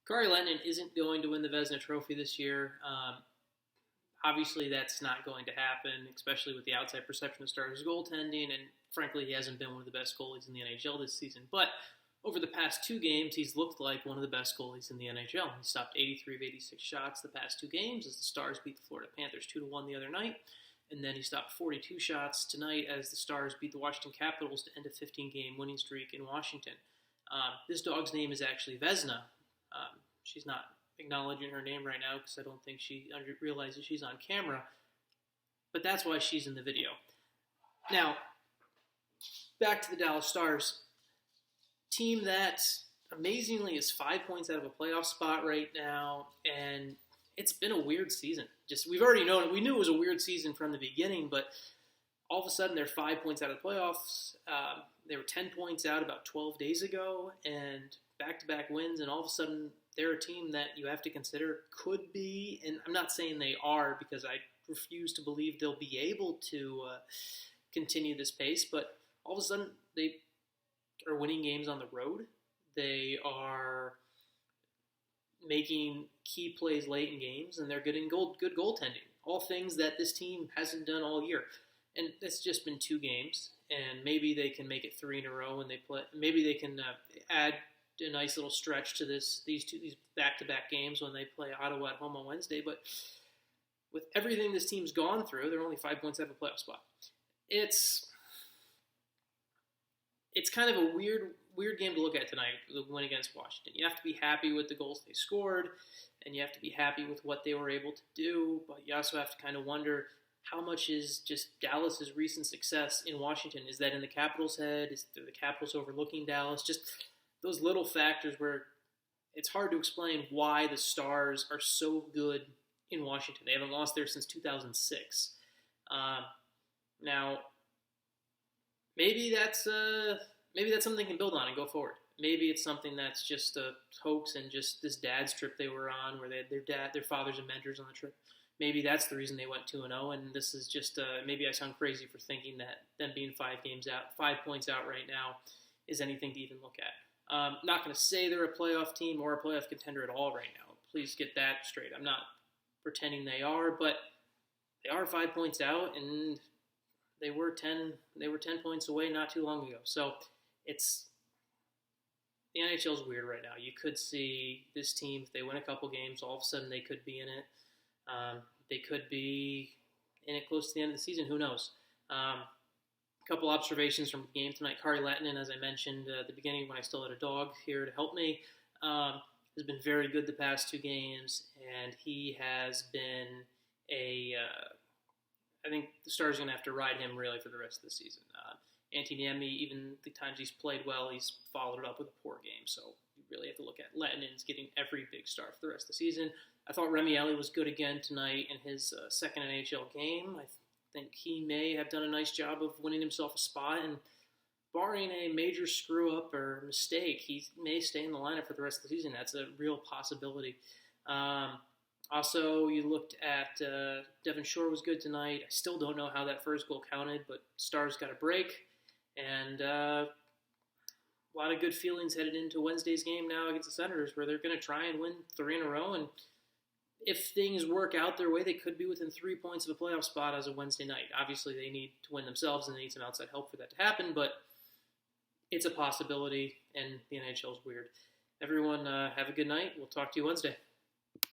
Kari Lehtinen isn't going to win the Vezina Trophy this year. Obviously, that's not going to happen, especially with the outside perception of Stars' goaltending, and frankly, he hasn't been one of the best goalies in the NHL this season. But over the past two games, he's looked like one of the best goalies in the NHL. He stopped 83 of 86 shots the past two games as the Stars beat the Florida Panthers 2-1 the other night. And then he stopped 42 shots tonight as the Stars beat the Washington Capitals to end a 15-game winning streak in Washington. This dog's name is actually Vezina. She's not acknowledging her name right now because I don't think she realizes she's on camera. But that's why she's in the video. Now, back to the Dallas Stars. Team that amazingly is 5 points out of a playoff spot right now, and it's been a weird season. We've already known it. We knew it was a weird season from the beginning, but all of a sudden they're 5 points out of the playoffs. They were 10 points out about 12 days ago, and back-to-back wins, and all of a sudden they're a team that you have to consider could be, and I'm not saying they are because I refuse to believe they'll be able to continue this pace, but all of a sudden they are winning games on the road. They are making key plays late in games, and they're getting good goaltending. All things that this team hasn't done all year. And it's just been two games, and maybe they can make it three in a row when they play. Maybe they can add a nice little stretch to these back-to-back games when they play Ottawa at home on Wednesday. But with everything this team's gone through, they're only 5 points out of a playoff spot. It's kind of a weird game to look at tonight, the win against Washington. You have to be happy with the goals they scored, and you have to be happy with what they were able to do, but you also have to kind of wonder how much is just Dallas's recent success in Washington. Is that in the Capitals' head? Is the Capitals overlooking Dallas? Just those little factors where it's hard to explain why the Stars are so good in Washington. They haven't lost there since 2006. Now, maybe that's something they can build on and go forward. Maybe it's something that's just a hoax and just this dad's trip they were on where they had their fathers and mentors on the trip. Maybe that's the reason they went 2-0, and this is just maybe I sound crazy for thinking that them being 5 points out right now is anything to even look at. Not going to say they're a playoff team or a playoff contender at all right now. Please get that straight. I'm not pretending they are, but they are 5 points out, and they were 10 points away not too long ago. So the NHL's weird right now. You could see this team, if they win a couple games, all of a sudden they could be in it. They could be in it close to the end of the season. Who knows? A couple observations from the game tonight. Kari Lehtinen, as I mentioned at the beginning when I still had a dog here to help me, has been very good the past two games, and he has been I think the Stars are going to have to ride him really for the rest of the season. Antti Niemi, even the times he's played well, he's followed it up with a poor game. So you really have to look at Lehtinen's getting every big start for the rest of the season. I thought Remi Elie was good again tonight in his second NHL game. I think he may have done a nice job of winning himself a spot, and barring a major screw-up or mistake, he may stay in the lineup for the rest of the season. That's a real possibility. Also, you looked at Devin Shore was good tonight. I still don't know how that first goal counted, but Stars got a break. And a lot of good feelings headed into Wednesday's game now against the Senators, where they're going to try and win 3 in a row. And if things work out their way, they could be within 3 points of a playoff spot as of Wednesday night. Obviously, they need to win themselves, and they need some outside help for that to happen, but it's a possibility, and the NHL is weird. Everyone, have a good night. We'll talk to you Wednesday.